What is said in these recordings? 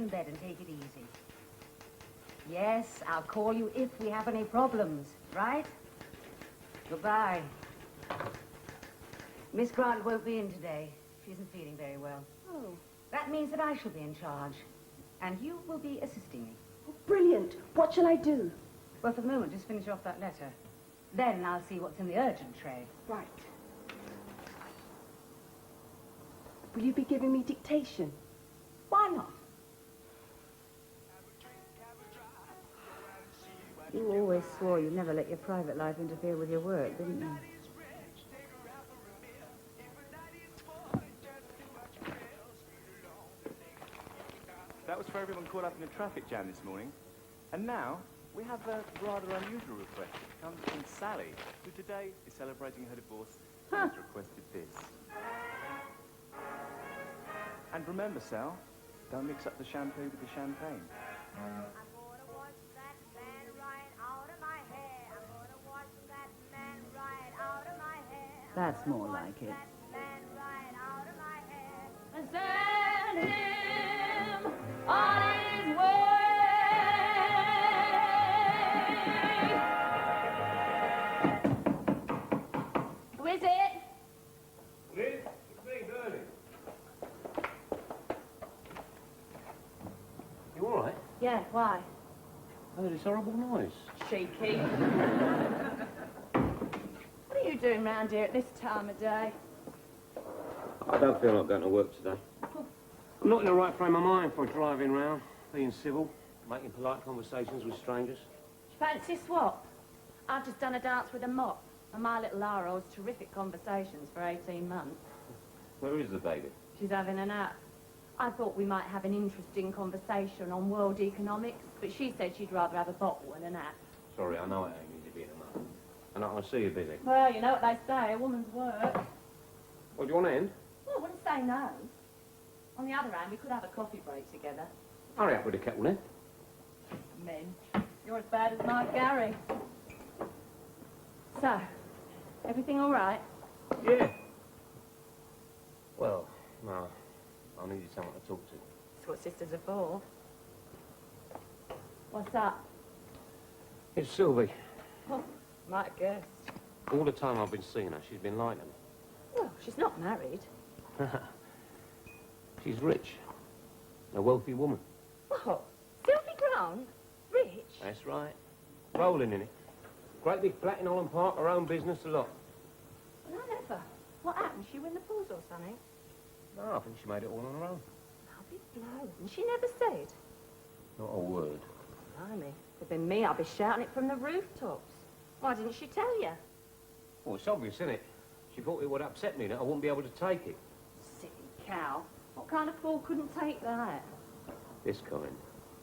in bed and take it easy. Yes, I'll call you if we have any problems, right? Goodbye. Miss Grant won't be in today. She isn't feeling very well. Oh. That means that I shall be in charge. And you will be assisting me. Oh, brilliant. What shall I do? Well, for the moment, just finish off that letter. Then I'll see what's in the urgent tray. Right. Will you be giving me dictation? Why not? You always swore you'd never let your private life interfere with your work, didn't you? That was for everyone caught up in a traffic jam this morning. And now, we have a rather unusual request. It comes from Sally, who today is celebrating her divorce and has requested this. And remember, Sal, don't mix up the shampoo with the champagne. I'm gonna wash that man right out of my hair. I'm gonna wash that man right out of my hair. That's more like it. That man right out of my hair. And send him on his way. Who is it? Liz, it's me, Bernie. You all right? Yeah, why? I heard this horrible noise. Cheeky. What are you doing round here at this time of day? I don't feel like going to work today. I'm not in the right frame of mind for driving round, being civil, making polite conversations with strangers. Fancy swap? I've just done a dance with a mop, and my little Lara holds terrific conversations for 18 months. Where is the baby? She's having a nap. I thought we might have an interesting conversation on world economics, but she said she'd rather have a bottle than a nap. Sorry, I know it ain't easy being a mother. And I can see you're busy. Well, you know what they say, a woman's work. Well, do you want to end? Well, I wouldn't say no. On the other hand, we could have a coffee break together. Hurry up with the kettle then. Men, you're as bad as my Gary. So, everything all right? Yeah. Well, no. I needed someone to talk to. That's what sisters are for. What's up? It's Sylvie. Oh, might have guessed. All the time I've been seeing her, she's been lying to me. Well, she's not married. She's rich. A wealthy woman. What? Sylvie Grant? Rich? That's right. Rolling in it. Great big flat in Holland Park, her own business, a lot. Well, I never. What happened? She win the pools or something? No, I think she made it all on her own. I'll be blown. And she never said? Not a word. Blimey. If it'd been me, I'd be shouting it from the rooftops. Why didn't she tell you? Well, it's obvious, isn't it? She thought it would upset me, that I wouldn't be able to take it. Silly cow. What kind of fool couldn't take that? This kind.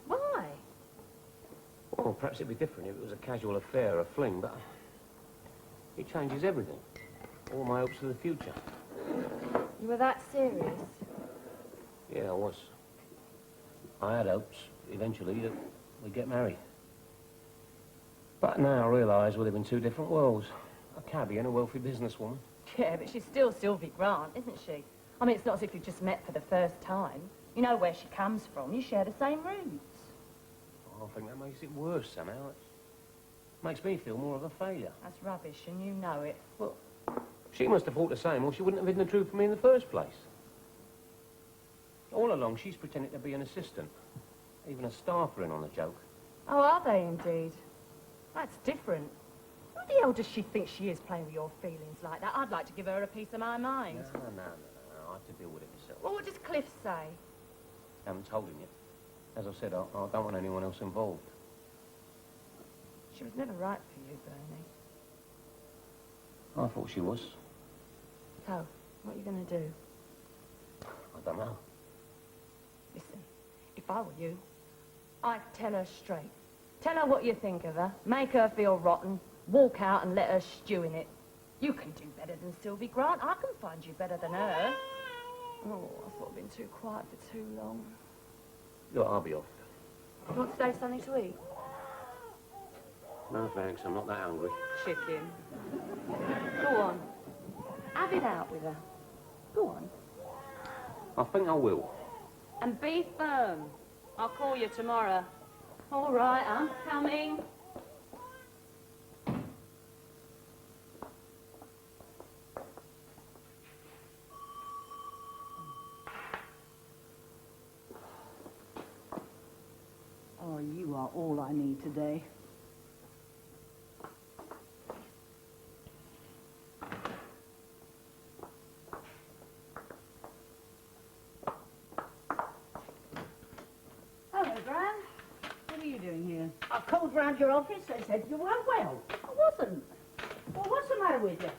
Why? Well, perhaps it'd be different if it was a casual affair, a fling, but it changes everything. All my hopes for the future. You were that serious? Yeah, I was. I had hopes, eventually, that we'd get married. But now I realise we live in two different worlds. A cabbie and a wealthy businesswoman. Yeah, but she's still Sylvie Grant, isn't she? I mean, it's not as if you just met for the first time. You know where she comes from. You share the same roots. I think that makes it worse somehow. It makes me feel more of a failure. That's rubbish, and you know it. Well, she must have thought the same, or she wouldn't have hidden the truth from me in the first place. All along, she's pretending to be an assistant. Even a staffer in on the joke. Oh, are they indeed? That's different. Who the hell does she think she is playing with your feelings like that? I'd like to give her a piece of my mind. No. I have to deal with it myself. Well, what does Cliff say? I haven't told him yet. As I said, I don't want anyone else involved. She was never right for you, Bernie. I thought she was. So, what are you going to do? I don't know. Listen, if I were you, I'd tell her straight. Tell her what you think of her, make her feel rotten, walk out and let her stew in it. You can do better than Sylvie Grant. I can find you better than her. Oh, I thought I'd been too quiet for too long. Look, I'll be off. You want to save something to eat? No, thanks. I'm not that hungry. Chicken. Go on. Have it out with her. Go on. I think I will. And be firm. I'll call you tomorrow. All right, I'm coming. Oh, you are all I need today. Hello, Gran. What are you doing here? I called round your office. They said you weren't well. I wasn't. Well, what's the matter with you?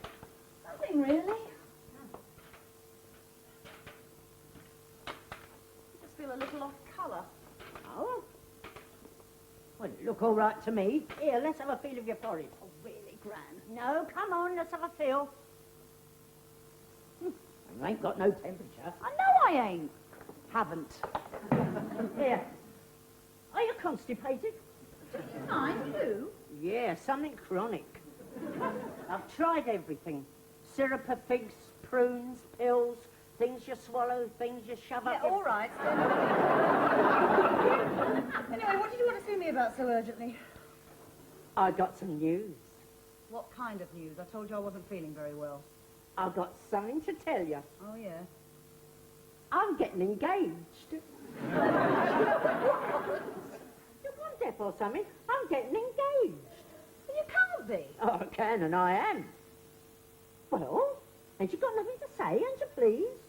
Nothing really. Just feel a little off colour. Oh? Well, you look all right to me. Here, let's have a feel of your porridge. Oh, really, Gran? No, come on, let's have a feel. You ain't got no temperature. I know I ain't. Haven't. Here. Are you constipated? I do. Yeah, something chronic. I've tried everything. Syrup of figs, prunes, pills, things you swallow, things you shove Yeah, up your... all right. Anyway, what did you want to see me about so urgently? I got some news. What kind of news? I told you I wasn't feeling very well. I've got something to tell you. Oh, yeah. I'm getting engaged. You're one deaf or something. I'm getting engaged. You can't be. Oh, I can and I am. Well, ain't you got nothing to say, ain't you pleased?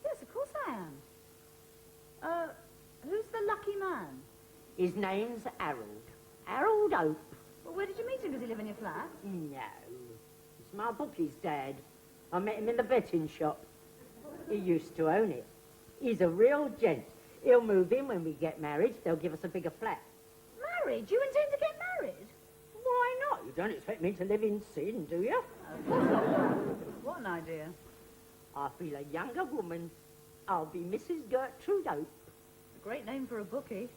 Yes, of course I am. Who's the lucky man? His name's Harold. Harold Hope. Well, where did you meet him? Does he live in your flat? No. It's my bookie's dad. I met him in the betting shop. He used to own it. He's a real gent. He'll move in when we get married. They'll give us a bigger flat. Married? You intend to get married? Why not? You don't expect me to live in sin, do you? What an idea. I feel a younger woman. I'll be Mrs. Gertrude Hope. A great name for a bookie.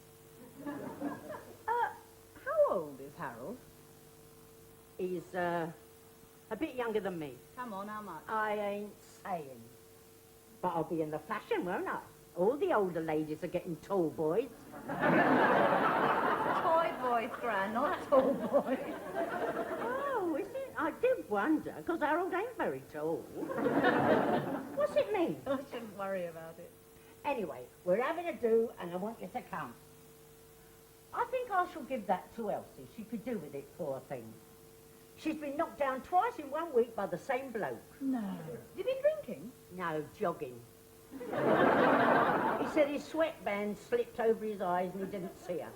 How old is Harold? He's, a bit younger than me. Come on, how much? I ain't saying. But I'll be in the fashion, won't I? All the older ladies are getting tall boys. Toy boys, Gran, not tall boys. Oh, is it? I did wonder, because Harold ain't very tall. What's it mean? I shouldn't worry about it. Anyway, we're having a do, and I want you to come. I think I shall give that to Elsie. She could do with it, poor thing. She's been knocked down twice in 1 week by the same bloke. No. You been drinking? No, jogging. He said his sweatband slipped over his eyes and he didn't see her.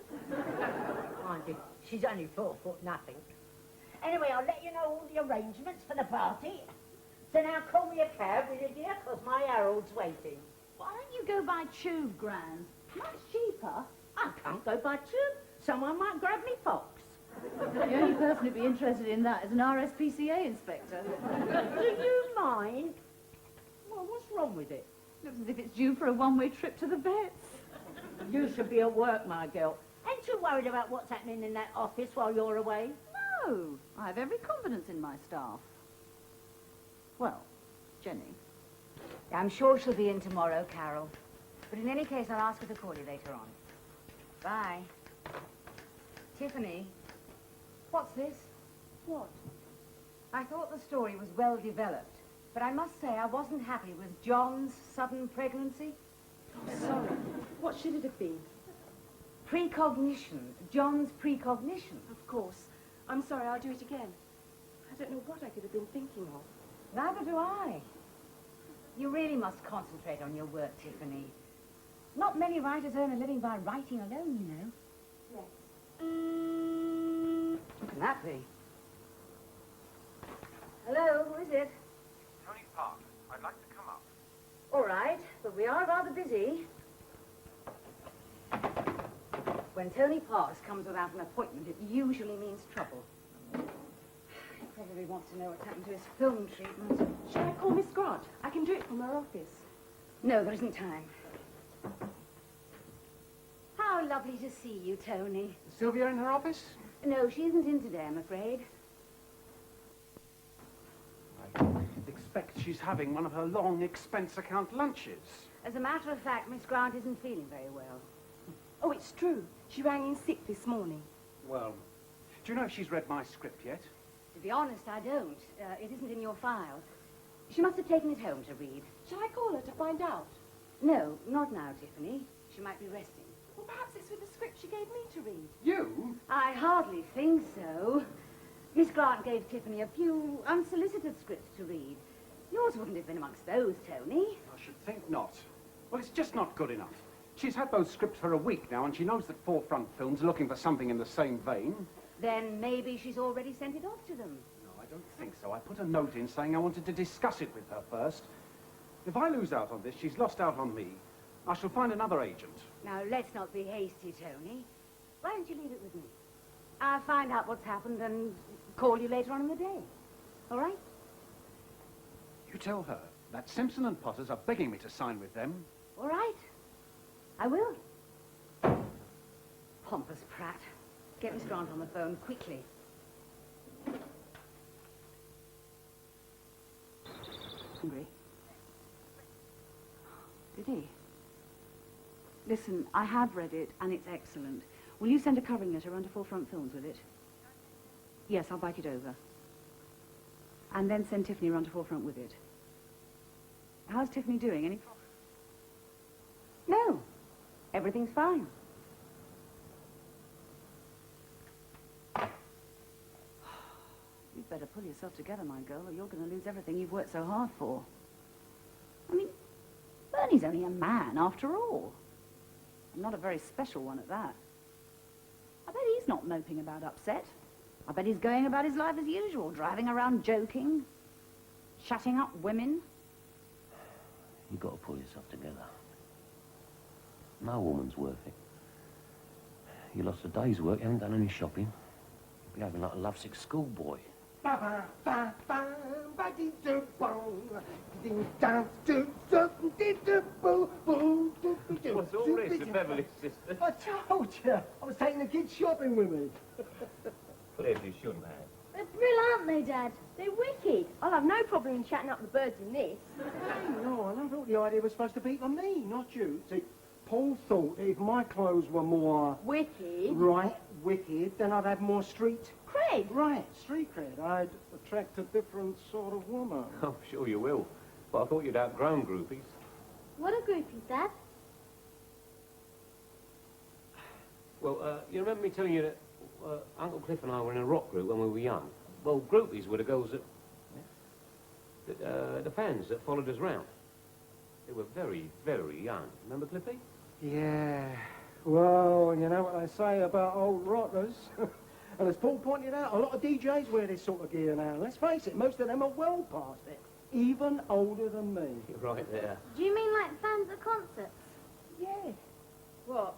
Mind you, she's only 4 foot nothing. Anyway, I'll let you know all the arrangements for the party. So now call me a cab, will you, dear? Because my Harold's waiting. Why don't you go by tube, Gran? Much cheaper. I can't go by tube. Someone might grab me fox. The only person who'd be interested in that is an RSPCA inspector. Do you mind? Well, what's wrong with it? Looks as if it's due for a one-way trip to the vets. You should be at work, my girl. Ain't you worried about what's happening in that office while you're away? No, I have every confidence in my staff. Well, Jenny. I'm sure she'll be in tomorrow, Carol. But in any case, I'll ask her to call you later on. Bye. Tiffany, what's this? What? I thought the story was well developed, but I must say I wasn't happy with John's sudden pregnancy. Sorry. What should it have been? Precognition. John's precognition. Of course. I'm sorry, I'll do it again. I don't know what I could have been thinking of. Neither do I. You really must concentrate on your work, Tiffany. Not many writers earn a living by writing alone, you know. Yes. Who can that be? Hello, who is it? Tony Park, I'd like to come up. All right, but we are rather busy. When Tony Parks comes without an appointment, it usually means trouble. He probably wants to know what's happened to his film treatment. Shall I call Miss Grant? I can do it from her office. No, there isn't time. How lovely to see you, Tony. Sylvia in her office? No, she isn't in today, I'm afraid. I expect she's having one of her long expense account lunches. As a matter of fact, Miss Grant isn't feeling very well. Oh, it's true. She rang in sick this morning. Well, do you know if she's read my script yet? To be honest, I don't. It isn't in your file. She must have taken it home to read. Shall I call her to find out? No, not now, Tiffany. She might be resting. Well, perhaps it's with the script she gave me to read. You? I hardly think so. Miss Grant gave Tiffany a few unsolicited scripts to read. Yours wouldn't have been amongst those, Tony. I should think not. Well, it's just not good enough. She's had those scripts for a week now, and she knows that Forefront Films are looking for something in the same vein. Then maybe she's already sent it off to them. No, I don't think so. I put a note in saying I wanted to discuss it with her first. If I lose out on this, she's lost out on me. I shall find another agent. Now, let's not be hasty, Tony. Why don't you leave it with me? I'll find out what's happened and call you later on in the day. All right? You tell her that Simpson and Potters are begging me to sign with them. All right. I will. Pompous prat. Get Miss Grant on the phone quickly. Hungry? Did he? Listen, I have read it, and it's excellent. Will you send a covering letter around to Forefront Films with it? Yes, I'll bike it over. And then send Tiffany around to Forefront with it. How's Tiffany doing? Any problem? No. Everything's fine. You'd better pull yourself together, my girl, or you're going to lose everything you've worked so hard for. I mean, Bernie's only a man, after all. And not a very special one at that. I bet he's not moping about upset. I bet he's going about his life as usual, driving around joking, shutting up women. You've got to pull yourself together. No woman's worth it. You lost a day's work, you haven't done any shopping. You're behaving like a lovesick schoolboy. What's all this, the Beverly sisters? I told you, I was taking the kids shopping with me. Cliff, you shouldn't have. They're brill, aren't they, Dad? They're wicked. I'll have no problem in chatting up the birds in this. No, I thought the idea was supposed to be for me, not you. See, Paul thought that if my clothes were more... Wicked? Right, wicked, then I'd have more street... Craig? Right, street cred. I'd attract a different sort of woman. I'm sure you will. But I thought you'd outgrown groupies. What are groupies, Dad? Well, you remember me telling you that Uncle Cliff and I were in a rock group when we were young? Well, groupies were the girls that... the fans that followed us round. They were very, very young. Remember, Cliffy? Yeah. Well, you know what they say about old rockers. And as Paul pointed out, a lot of DJs wear this sort of gear now. Let's face it, most of them are well past it. Even older than me. You're right there. Do you mean like fans at concerts? Yeah. What?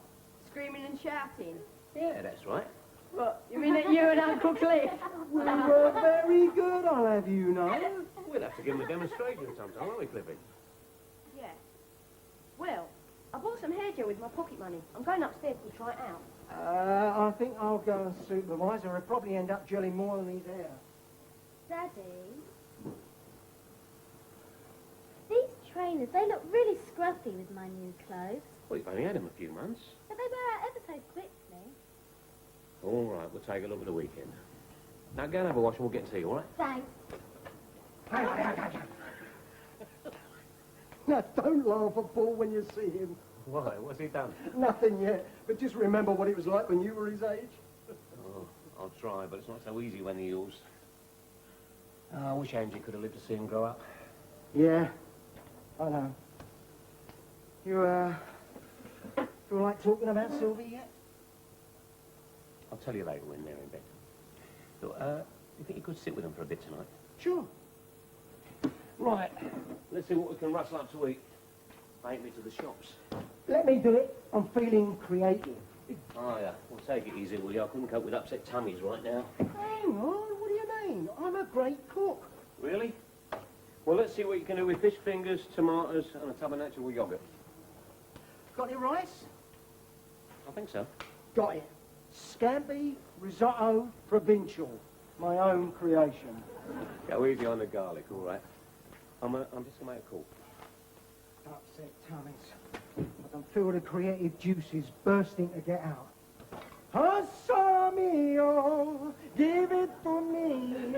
Screaming and shouting? Yeah, that's right. What? You mean at you and Uncle Cliff? We were very good, I'll have you know. We'll have to give them a demonstration sometime, won't we, Cliffy? Yeah. Well, I bought some hair gel with my pocket money. I'm going upstairs to try it out. I think I'll go and supervise, or he'll probably end up gelling more than his hair. Daddy? These trainers, they look really scruffy with my new clothes. Well, you've only had them a few months. But they wear out ever so quickly. All right, we'll take a look at the weekend. Now, go and have a wash and we'll get to you, all right? Thanks. Now, don't laugh at Paul when you see him. Why? What's he done? Nothing yet, but just remember what it was like when you were his age. Oh, I'll try, but it's not so easy when they're yours. I wish Angie could have lived to see him grow up. Yeah, I know. You, feel like talking about Sylvie yet? I'll tell you later when they're in bed. So, you think you could sit with them for a bit tonight? Sure. Right, let's see what we can rustle up to eat. Take me to the shops. Let me do it. I'm feeling creative. Oh, yeah. Well, take it easy, will you? I couldn't cope with upset tummies right now. Hang on, what do you mean? I'm a great cook. Really? Well, let's see what you can do with fish fingers, tomatoes, and a tub of natural yogurt. Got any rice? I think so. Got it. Scampi risotto provincial. My own creation. Go easy on the garlic, all right? I'm just going to make a call. Upset tummies. I can feel the creative juices bursting to get out. Hussa mio, give it to me.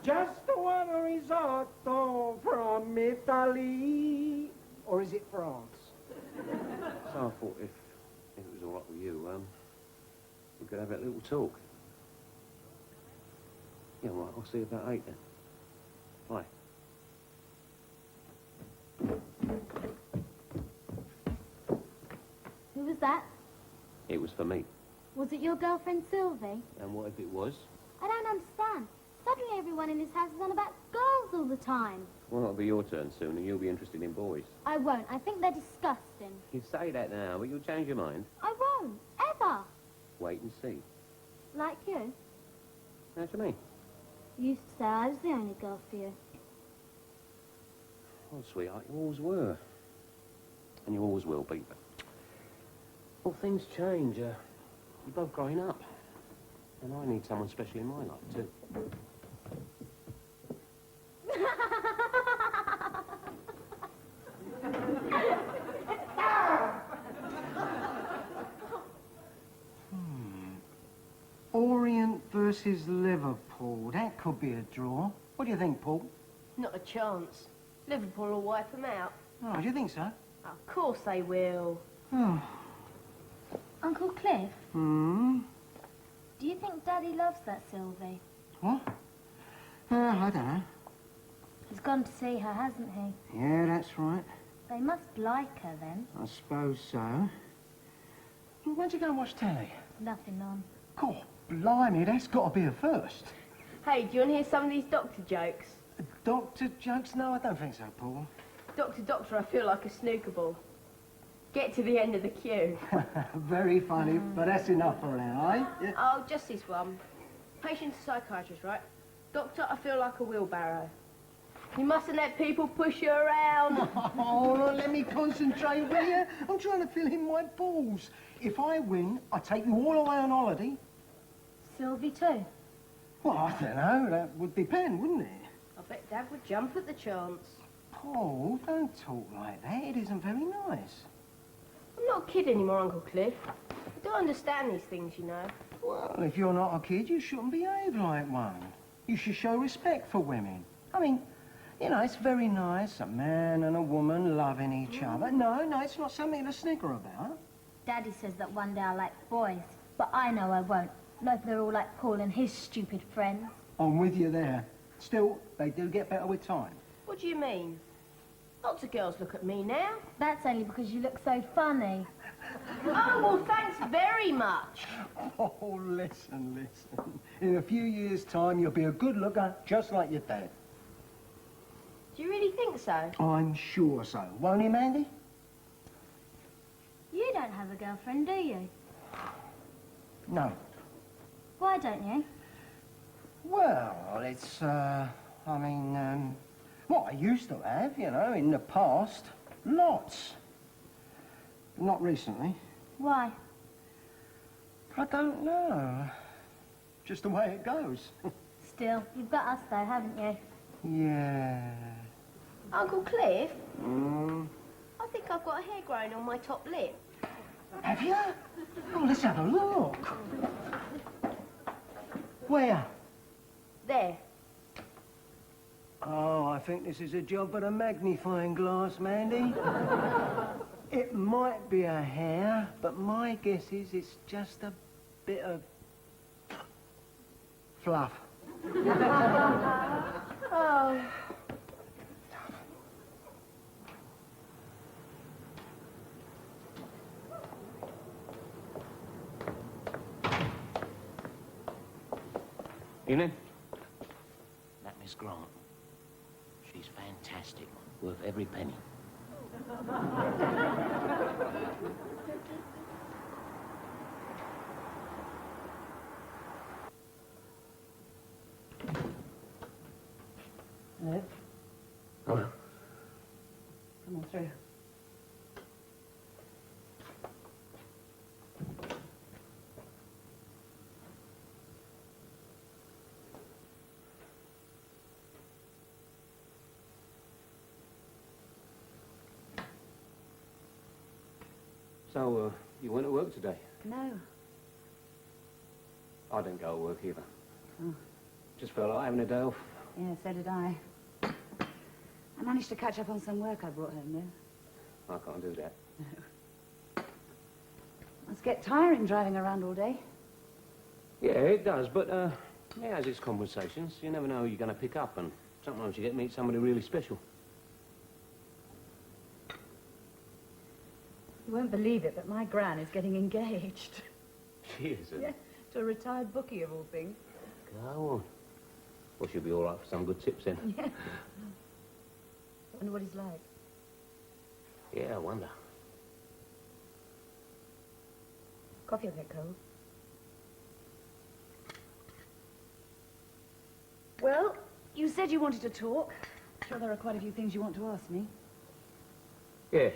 Just one risotto from Italy. Or is it France? So I thought if it was all right with you, we could have a little talk. Yeah, all right, I'll see you about 8 then. Bye. Who was that? It was for me. Was it your girlfriend Sylvie? And what if it was? I don't understand. Suddenly everyone in this house is on about girls all the time. Well, it'll be your turn soon, and you'll be interested in boys. I won't. I think they're disgusting. You say that now, but you'll change your mind. I won't. Ever. Wait and see. Like you. How do you mean? You used to say I was the only girl for you. Oh, sweetheart, you always were. And you always will be, but... Well, things change. You're both growing up. And I need someone special in my life, too. Orient versus Liverpool. That could be a draw. What do you think, Paul? Not a chance. Liverpool will wipe them out. Oh, do you think so? Of course they will. Oh. Uncle Cliff, Hmm? do you think Daddy loves that Sylvie? What? I don't know. He's gone to see her, hasn't he? Yeah, that's right. They must like her then. I suppose so. Well, when'd you go and watch telly? Nothing on. God, blimey, that's got to be a first. Hey, do you want to hear some of these doctor jokes? Doctor jokes? No, I don't think so, Paul. Doctor, I feel like a snooker ball. Get to the end of the queue. Very funny, but that's enough for now, eh? Yeah. Oh, just this one. Patient's a psychiatrist, right? Doctor, I feel like a wheelbarrow. You mustn't let people push you around. Oh, let me concentrate, will you? I'm trying to fill in my balls. If I win, I take you all away on holiday. Sylvie too? Well, I don't know. That would depend, wouldn't it? I bet Dad would jump at the chance. Paul, don't talk like that. It isn't very nice. I'm not a kid anymore, Uncle Cliff. I don't understand these things, you know. Well, if you're not a kid, you shouldn't behave like one. You should show respect for women. I mean, you know, it's very nice, a man and a woman loving each other. No, it's not something to snicker about. Daddy says that one day I'll like boys, but I know I won't. Not if they're all like Paul and his stupid friends. I'm with you there. Still, they do get better with time. What do you mean? Lots of girls look at me now. That's only because you look so funny. Oh, well, thanks very much. Oh, listen. In a few years' time, you'll be a good looker, just like your dad. Do you really think so? I'm sure so. Won't he, Mandy? You don't have a girlfriend, do you? No. Why don't you? Well, it's, well, I used to have, you know, in the past. Lots. But not recently. Why? I don't know. Just the way it goes. Still, you've got us though, haven't you? Yeah. Uncle Cliff, Mm. I think I've got a hair growing on my top lip. Have you? Oh, let's have a look. Where? There. Oh, I think this is a job for the magnifying glass, Mandy. It might be a hair, but my guess is it's just a bit of fluff. Oh. Evening. That Miss Grant. She's fantastic. Worth every penny. Hello? Hello. Come on through. So, you went to work today? No. I didn't go to work either. Oh. Just felt like having a day off. Yeah, so did I. I managed to catch up on some work I brought home, though. I can't do that. Must get tiring driving around all day. Yeah, it does, but, it has its compensations. You never know who you're going to pick up, and sometimes you get to meet somebody really special. You won't believe it, but my Gran is getting engaged. She is, Yeah, to a retired bookie, of all things. Go on. Well, she'll be all right for some good tips, then. Yeah. Wonder what he's like. Yeah, I wonder. Coffee will get cold. Well, you said you wanted to talk. I'm sure there are quite a few things you want to ask me. Yeah.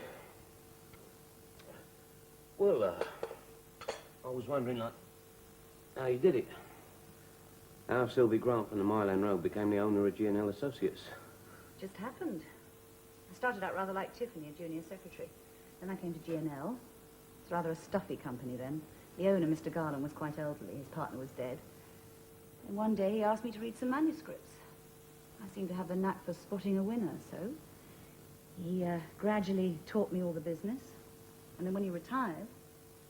Well, I was wondering, like, how you did it. How Sylvie Grant from the Milan Road became the owner of G&L Associates. Just happened. I started out rather like Tiffany, a junior secretary. Then I came to G&L. It's rather a stuffy company then. The owner, Mr. Garland, was quite elderly. His partner was dead. And one day he asked me to read some manuscripts. I seemed to have the knack for spotting a winner, so he gradually taught me all the business. And then when he retired,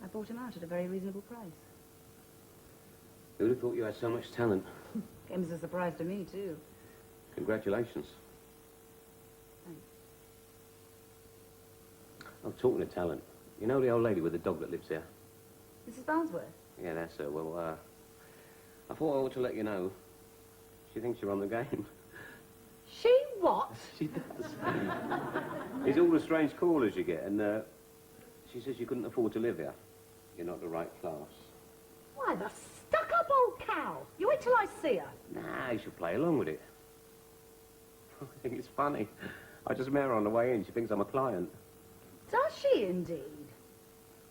I bought him out at a very reasonable price. Who'd have thought you had so much talent? Came as a surprise to me, too. Congratulations. Thanks. I'm talking of talent. You know the old lady with the dog that lives there? Mrs. Barnsworth? Yeah, that's her. Well, I thought I ought to let you know. She thinks you're on the game. She what? She does. It's all the strange callers you get, and she says you couldn't afford to live here. You're not the right class. Why, the stuck-up old cow. You wait till I see her. Nah, you should play along with it. I think it's funny. I just met her on the way in. She thinks I'm a client. Does she indeed?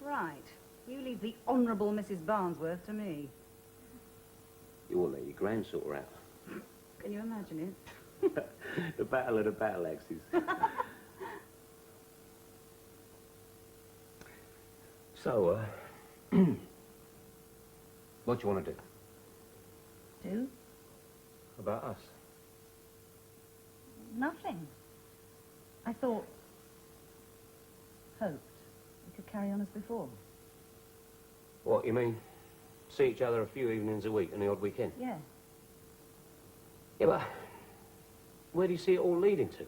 Right. You leave the Honourable Mrs. Barnsworth to me. You will let your Gran sort her out. Can you imagine it? The battle of the battle axes. So, what do you want to do? Do? About us? Nothing. I thought... hoped we could carry on as before. What, you mean see each other a few evenings a week and the odd weekend? Yeah. Yeah, but where do you see it all leading to?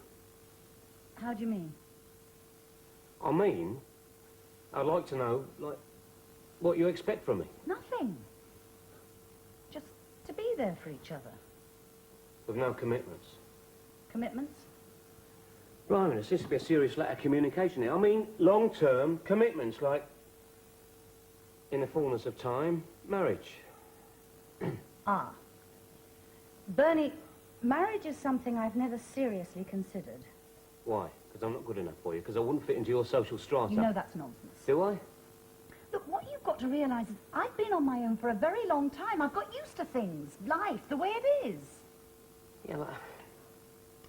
How do you mean? I mean, I'd like to know, like, what you expect from me. Nothing. Just to be there for each other. With no commitments. Commitments? Blimey, there seems to be a serious lack of communication here. I mean, long-term commitments, like, in the fullness of time, marriage. Ah. Bernie, marriage is something I've never seriously considered. Why? Because I'm not good enough for you? Because I wouldn't fit into your social strata? You know that's nonsense. Do I? Look, what you've got to realise is I've been on my own for a very long time. I've got used to things, life, the way it is. Yeah, but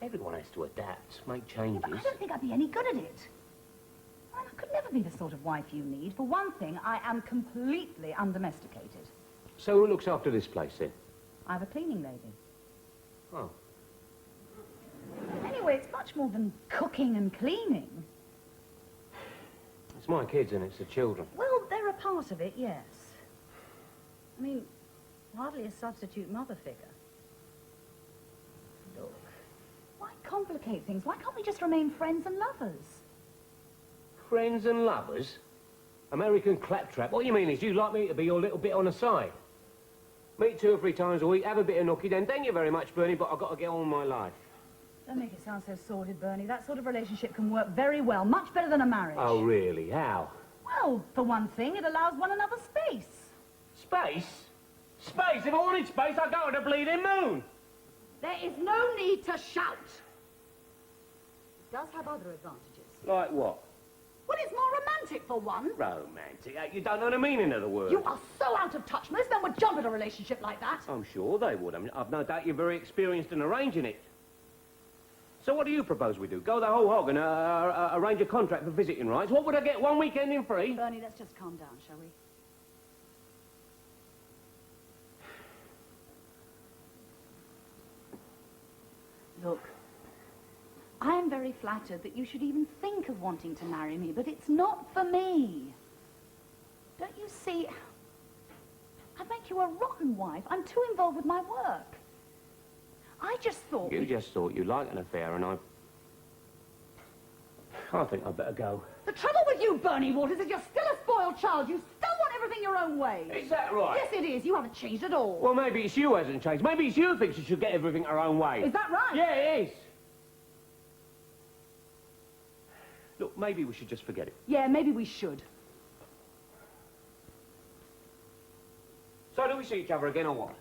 everyone has to adapt, make Yeah, changes. but I don't think I'd be any good at it. I could never be the sort of wife you need. For one thing, I am completely undomesticated. So who looks after this place, then? I have a cleaning lady. Oh. Anyway, it's much more than cooking and cleaning. It's my kids and it's the children. Well, they're a part of it, yes. I mean, hardly a substitute mother figure. Look, why complicate things? Why can't we just remain friends and lovers? Friends and lovers? American claptrap. What you mean is you'd like me to be your little bit on the side? Meet 2 or 3 times a week, have a bit of nookie, then thank you very much, Bernie, but I've got to get on with my life. Don't make it sound so sordid, Bernie. That sort of relationship can work very well, much better than a marriage. Oh, really? How? Well, for one thing, it allows one another space. Space? Space? If I wanted space, I'd go to the bleeding moon. There is no need to shout. It does have other advantages. Like what? Well, it's more romantic for one. Romantic? You don't know the meaning of the word. You are so out of touch. Most men would jump at a relationship like that. I'm sure they would. I mean, I've no doubt you're very experienced in arranging it. So what do you propose we do? Go the whole hog and arrange a contract for visiting rights? What would I get, 1 weekend in free? Bernie, let's just calm down, shall we? Look, I am very flattered that you should even think of wanting to marry me, but it's not for me. Don't you see? I'd make you a rotten wife. I'm too involved with my work. I just thought... You just thought you'd like an affair, and I think I'd better go. The trouble with you, Bernie Waters, is you're still a spoiled child. You still want everything your own way. Is that right? Yes, it is. You haven't changed at all. Well, maybe it's you who hasn't changed. Maybe it's you who thinks you should get everything her own way. Is that right? Yeah, it is. Look, maybe we should just forget it. Yeah, maybe we should. So do we see each other again or what?